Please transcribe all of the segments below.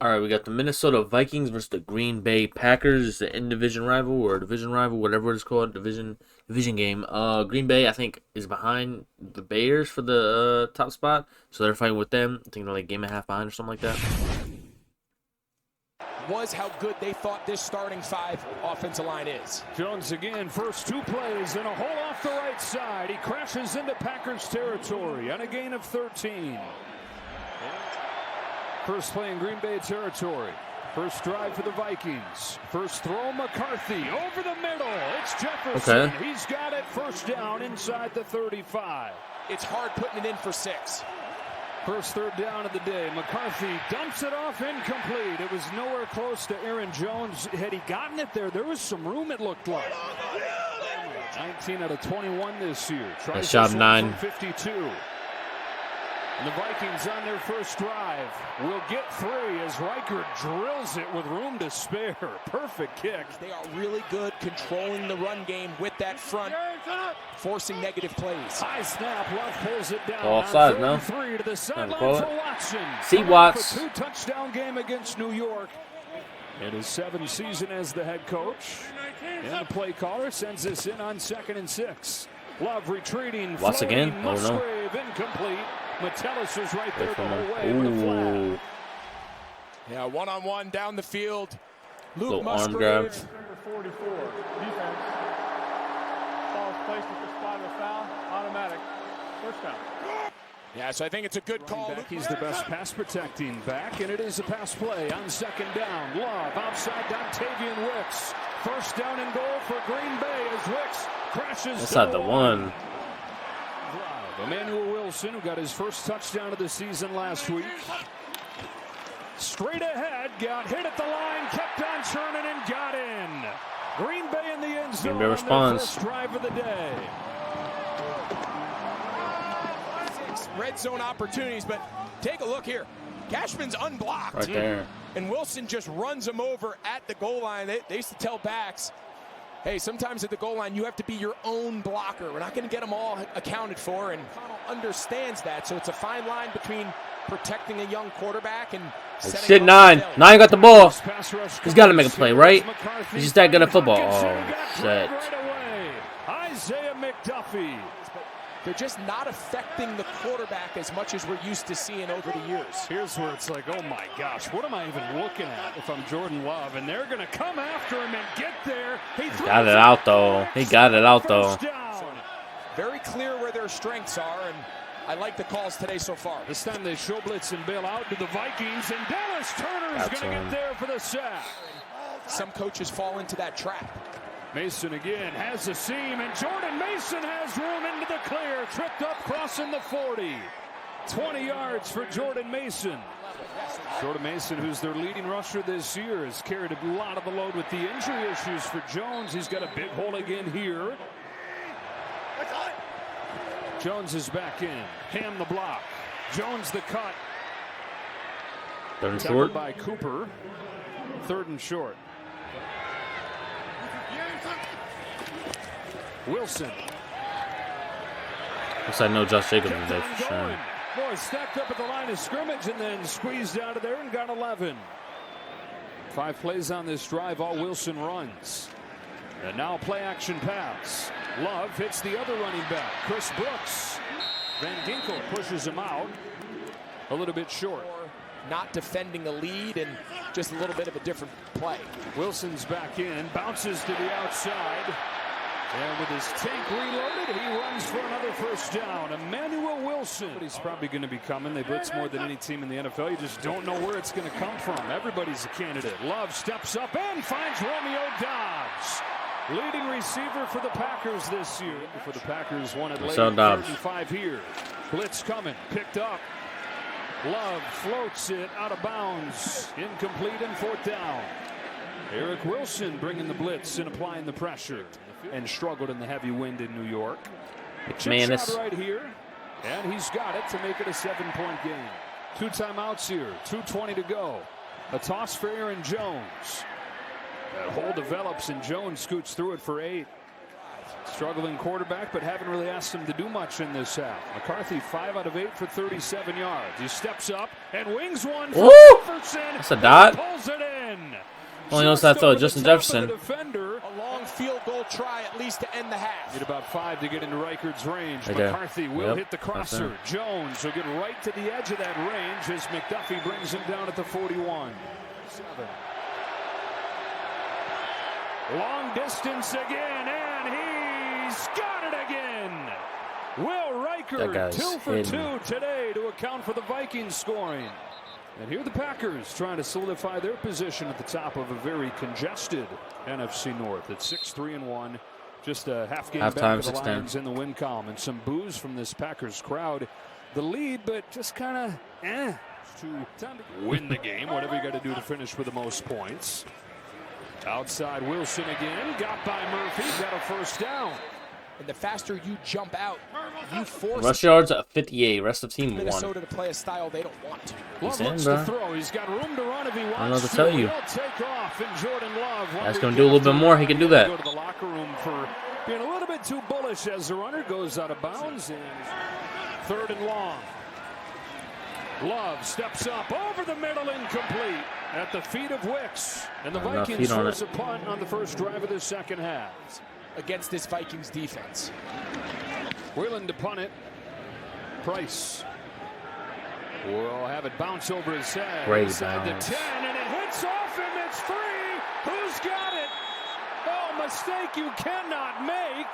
All right, we got the Minnesota Vikings versus the Green Bay Packers. It's an in-division rival or division rival, whatever it's called, division game. Green Bay, I think, is behind the Bears for the top spot, so they're fighting with them. I think they're like a game and a half behind or something like that. Was how good they thought this starting five offensive line is. Jones again, first two plays and a hole off the right side. He crashes into Packers territory on a gain of 13. First play in Green Bay territory. First drive for the Vikings. First throw, McCarthy over the middle. It's Jefferson. Okay. He's got it, first down inside the 35. It's hard putting it in for 6. First third down of the day. McCarthy dumps it off, incomplete. It was nowhere close to Aaron Jones. Had he gotten it there was some room, it looked like. 19 out of 21 this year. Nice job, 9. 52. And the Vikings on their first drive will get 3 as Riker drills it with room to spare. Perfect kick. They are really good controlling the run game with that front, forcing negative plays. High snap, Love pulls it down. Offside, no? 3 to the sideline for Watson. See Watts. For 2-touchdown game against New York. In his 7th season as the head coach. And the play caller sends this in on 2nd and 6. Love retreating. Watts again? Oh, no. Musgrave incomplete. Metellus is right there the whole way with a flag. Yeah, one-on-one down the field. Luke Little Musgrave. arm grab. Number 44, defense. Ball is placed at the spot of the foul. Automatic. First down. Yeah, so I think it's a good call. Back, he's the best pass protecting back, and it is a pass play on 2nd down. Love outside Dontavian Wicks. First down and goal for Green Bay as Wicks crashes. Inside the 1. Emmanuel Wilson, who got his first touchdown of the season last week. Straight ahead, got hit at the line, kept on churning and got in. Green Bay in the end zone. Green Bay responds. First drive of the day. Red zone opportunities, but take a look here. Cashman's unblocked. Right there. And Wilson just runs him over at the goal line. They used to tell backs, hey, sometimes at the goal line, you have to be your own blocker. We're not going to get them all accounted for, and Connell understands that. So it's a fine line between protecting a young quarterback and setting Shit, up 9. 9 got the ball. He's got to make a play, right? He's just that good at football. Oh, shit. Isaiah McDuffie. They're just not affecting the quarterback as much as we're used to seeing over the years. Here's where it's like, oh my gosh, what am I even looking at if I'm Jordan Love? And they're going to come after him and get there. He got it out, though. He got it out, though. Very clear where their strengths are, and I like the calls today so far. This time they show blitz and bail out to the Vikings, and Dallas Turner is going to get there for the sack. Some coaches fall into that trap. Mason again has a seam, and Jordan Mason has room into the clear. Tripped up, crossing the 40. 20 yards for Jordan Mason. Jordan Mason, who's their leading rusher this year, has carried a lot of the load with the injury issues for Jones. He's got a big hole again here. Jones is back in. Ham the block. Jones the cut. 3rd and short. By Cooper. 3rd and short. Wilson. Looks like no Josh Jacobs is there for sure. Boy, stacked up at the line of scrimmage and then squeezed out of there and got 11. 5 plays on this drive, all Wilson runs. And now play action pass. Love hits the other running back, Chris Brooks. Van Ginkel pushes him out. A little bit short. Not defending a lead and just a little bit of a different play. Wilson's back in, bounces to the outside. And with his tank reloaded, he runs for another first down. Emmanuel Wilson. But he's probably going to be coming. They blitz more than any team in the NFL. You just don't know where it's going to come from. Everybody's a candidate. Love steps up and finds Romeo Dobbs. Leading receiver for the Packers this year. For the Packers, won it late. 3rd and 5 here. Blitz coming. Picked up. Love floats it out of bounds. Incomplete and 4th down. Eric Wilson bringing the blitz and applying the pressure. And struggled in the heavy wind in New York. Chip shot right here. And he's got it to make it a 7-point game. 2 timeouts here. 2:20 to go. A toss for Aaron Jones. That hole develops and Jones scoots through it for 8. Struggling quarterback, but haven't really asked him to do much in this half. McCarthy 5 out of 8 for 37 yards. He steps up and wings one for Jefferson. That's a dot. Pulls it in. Only knows that though, Justin Jefferson. A long field goal try at least to end the half. Need about 5 to get into Reichard's range. Okay. McCarthy will hit the crosser. Jones will get right to the edge of that range as McDuffie brings him down at the 41. 7. Long distance again, and he's got it again. Will Reichard 2 for 2 today to account for the Vikings scoring. And here the Packers trying to solidify their position at the top of a very congested NFC North at 6-3-1. Just a half game back of the Lions in the win column, and some boos from this Packers crowd. The lead, but just kind of time to win the game. Whatever you got to do to finish with the most points. Outside Wilson again, got by Murphy, got a first down. And the faster you jump out, you force rush yards at 58. Rest of team 1. Minnesota to play a style they don't want to. Love looks to throw. He's got room to run if he wants to. I don't know what to tell you. Take off, and Jordan Love. That's going to do a little bit more. He can do that. Go to the locker room for being a little bit too bullish as the runner goes out of bounds. And 3rd and long. Love steps up over the middle, incomplete at the feet of Wicks. And the Vikings force a punt on the first drive of the second half. Against this Vikings defense. Willing to punt it. Price will have it bounce over his head. Great inside bounce. the 10, and it hits off him. It's free. Who's got it? Oh, mistake you cannot make.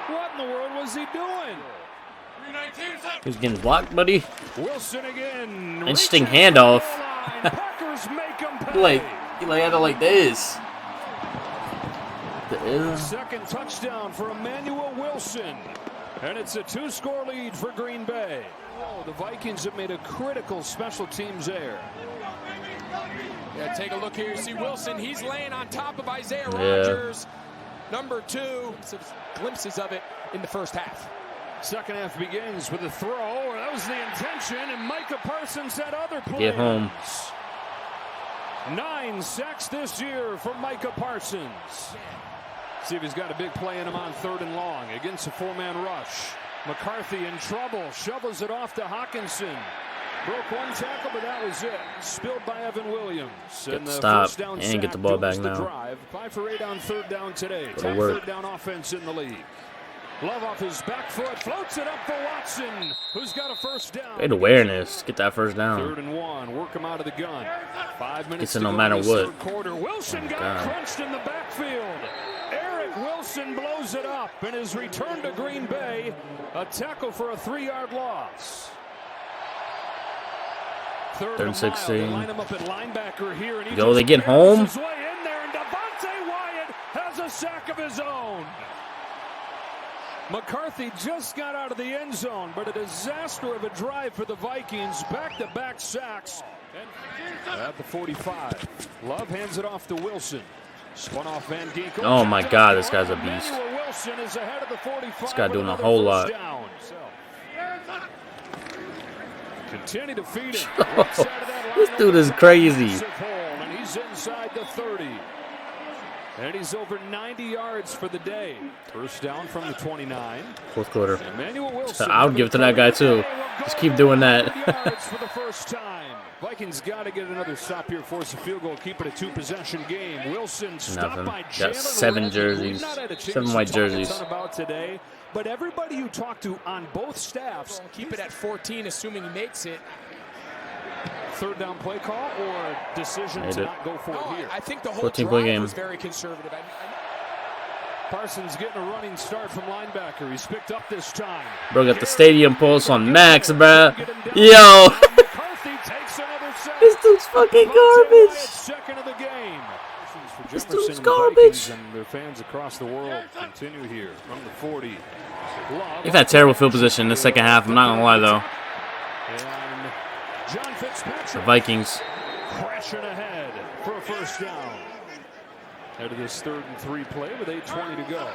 What in the world was he doing? He's getting blocked, buddy. Wilson again. Interesting handoff. Packers make him pay. He had it like this. Second touchdown for Emmanuel Wilson. And it's a 2-score lead for Green Bay. Oh, the Vikings have made a critical special teams error. Yeah, take a look here. You see Wilson. He's laying on top of Isaiah Rodgers. Number 2. Some glimpses of it in the first half. Second half begins with a throw. That was the intention, and Micah Parsons had other plays. Get home. 9 sacks this year for Micah Parsons. See if he's got a big play in him on 3rd and long against a 4-man rush. McCarthy in trouble, shovels it off to Hawkinson. Broke one tackle, but that was it. Spilled by Evan Williams. Stop and get the ball back now. Drive. 5 for 8 on 3rd down today. Top 3rd down offense in the league. Love off his back foot, floats it up for Watson, who's got a first down. Great awareness. Get that first down. 3rd and 1. Work him out of the gun. 5 minutes to go no matter in the what. 3rd quarter. Wilson got crunched in the backfield. Wilson blows it up and is returned to Green Bay. A tackle for a 3-yard loss. 3rd and 16. Line him up at linebacker here, and they get home. His way in there, and Devontae Wyatt has a sack of his own. McCarthy just got out of the end zone, but a disaster of a drive for the Vikings. Back-to-back sacks. And at the 45, Love hands it off to Wilson. Spun off Van Ginkel. Oh my God, this guy's a beast. Wilson is ahead of the 45. This guy doing a whole lot. Continue to feed him. This dude is crazy. And he's inside the 30. And he's over 90 yards for the day. First down from the 29. 4th quarter. Emmanuel Wilson. I would give it to that guy too. Just keep doing that. Yards for the first time. Vikings got to get another stop here, force a field goal, keep it a 2-possession game. Wilson stopped by Got 7 jerseys, 7 white jerseys. About today, but everybody you talk to on both staffs keep it at 14, assuming he makes it. 3rd down play call or decision to not go for it here. I think the whole 14 play game. Was very conservative. Parsons getting a running start from linebacker. He's picked up this time. Bro, got the stadium pulse on max, bro. Yo. This dude's fucking garbage. Second of the game. This dude's garbage. And their fans across the world continue here from the 40. They've had terrible field position in the second half. I'm not gonna lie though. And John Fitzpatrick. The Vikings crashing ahead for a first down. Out of this 3rd and 3 play with 8:20 to go.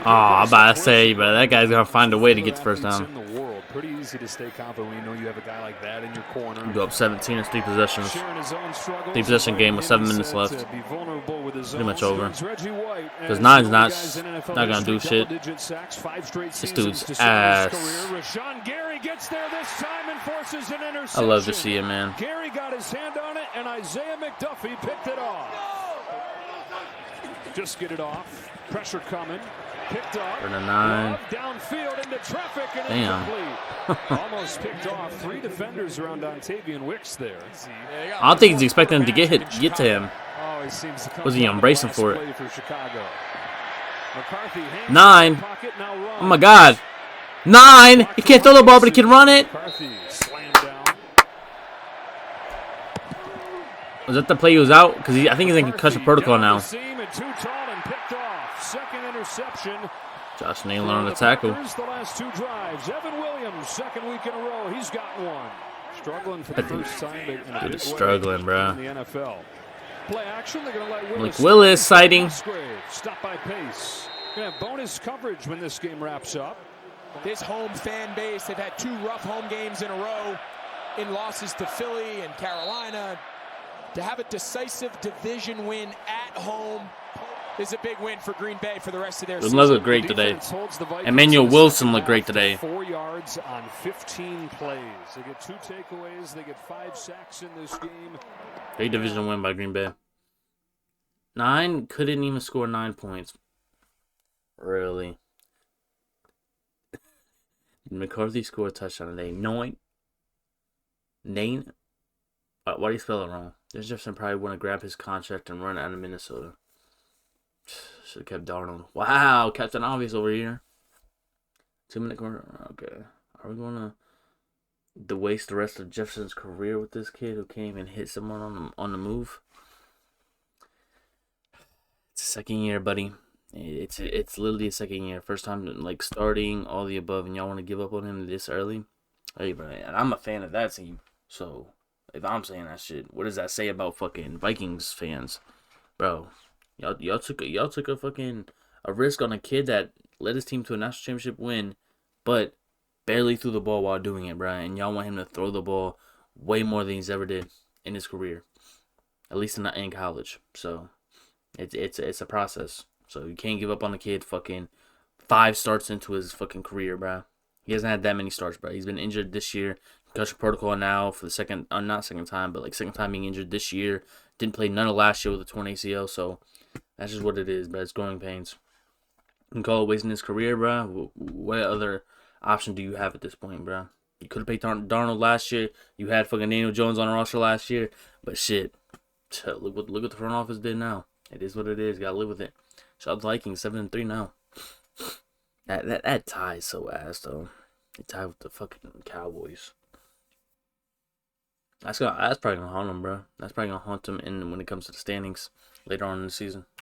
Oh, I'm about to say, but that guy's gonna find a way to get the first down. In the world, Pretty easy to stay confident when you know you have a guy like that in your corner. Go up 17 in 3 possessions. Sharing his own struggles, 3 possession game with 7 minutes left. Pretty much over. Because 9's not gonna do shit. This dude's ass. Gets there this time and forces an interception. I love to see it, man. Gary got his hand on it, and Isaiah McDuffie picked it off. Just get it off. Pressure coming. Picked up. For the 9. Downfield into traffic and damn. incomplete. Almost picked off. 3 defenders around Dontavian Wicks there. I don't think he's expecting him to get to him. Oh, he seems to Was he embracing for it? for Chicago. 9. Oh my God. 9. He can't throw the ball, but he can run it. Was that the play he was out? Because I think he's in concussion protocol now. Josh Naylor on the tackle. The last 2 drives. Evan Williams, second week in a row. He's got one. Struggling for the first time. Dude is struggling, bro. In the NFL. Play action. They're going to let Like Willis sighting. Stop by pace. Going to have bonus coverage when this game wraps up. This home fan base, they've had 2 rough home games in a row in losses to Philly and Carolina. To have a decisive division win at home is a big win for Green Bay for the rest of their season. Look great today. Emmanuel Wilson looked great today. 4 yards on 15 plays. They get 2 takeaways. They get 5 sacks in this game. Great division win by Green Bay. 9 couldn't even score 9 points. Really? McCarthy scored a touchdown today. 9. Why do you spell it wrong? There's Jefferson probably want to grab his contract and run out of Minnesota. Should have kept Darnold. Wow, Captain Obvious over here. 2-minute corner. Okay. Are we going to waste the rest of Jefferson's career with this kid who came and hit someone on the move? It's a second year, buddy. It's literally a second year. First time like starting, all the above, and y'all want to give up on him this early? Hey, bro, and I'm a fan of that team. So if I'm saying that shit, what does that say about fucking Vikings fans, bro? Y'all took a fucking risk on a kid that led his team to a national championship win, but barely threw the ball while doing it, bro. And y'all want him to throw the ball way more than he's ever did in his career, at least in college. So it's a process. So you can't give up on the kid. Fucking 5 starts into his fucking career, bro. He hasn't had that many starts, bro. He's been injured this year. Concussion protocol now for the second time, but like second time being injured this year. Didn't play none of last year with a torn ACL, so that's just what it is, bro. It's growing pains. You can call it wasting his career, bro. What other option do you have at this point, bro? You could have paid Darnold last year. You had fucking Daniel Jones on the roster last year, but shit, look what the front office did now. It is what it is. Gotta live with it. Shout out to Vikings, 7-3 now. That tie is so ass though. They tied with the fucking Cowboys. That's probably gonna haunt them, bro. That's probably gonna haunt them when it comes to the standings later on in the season.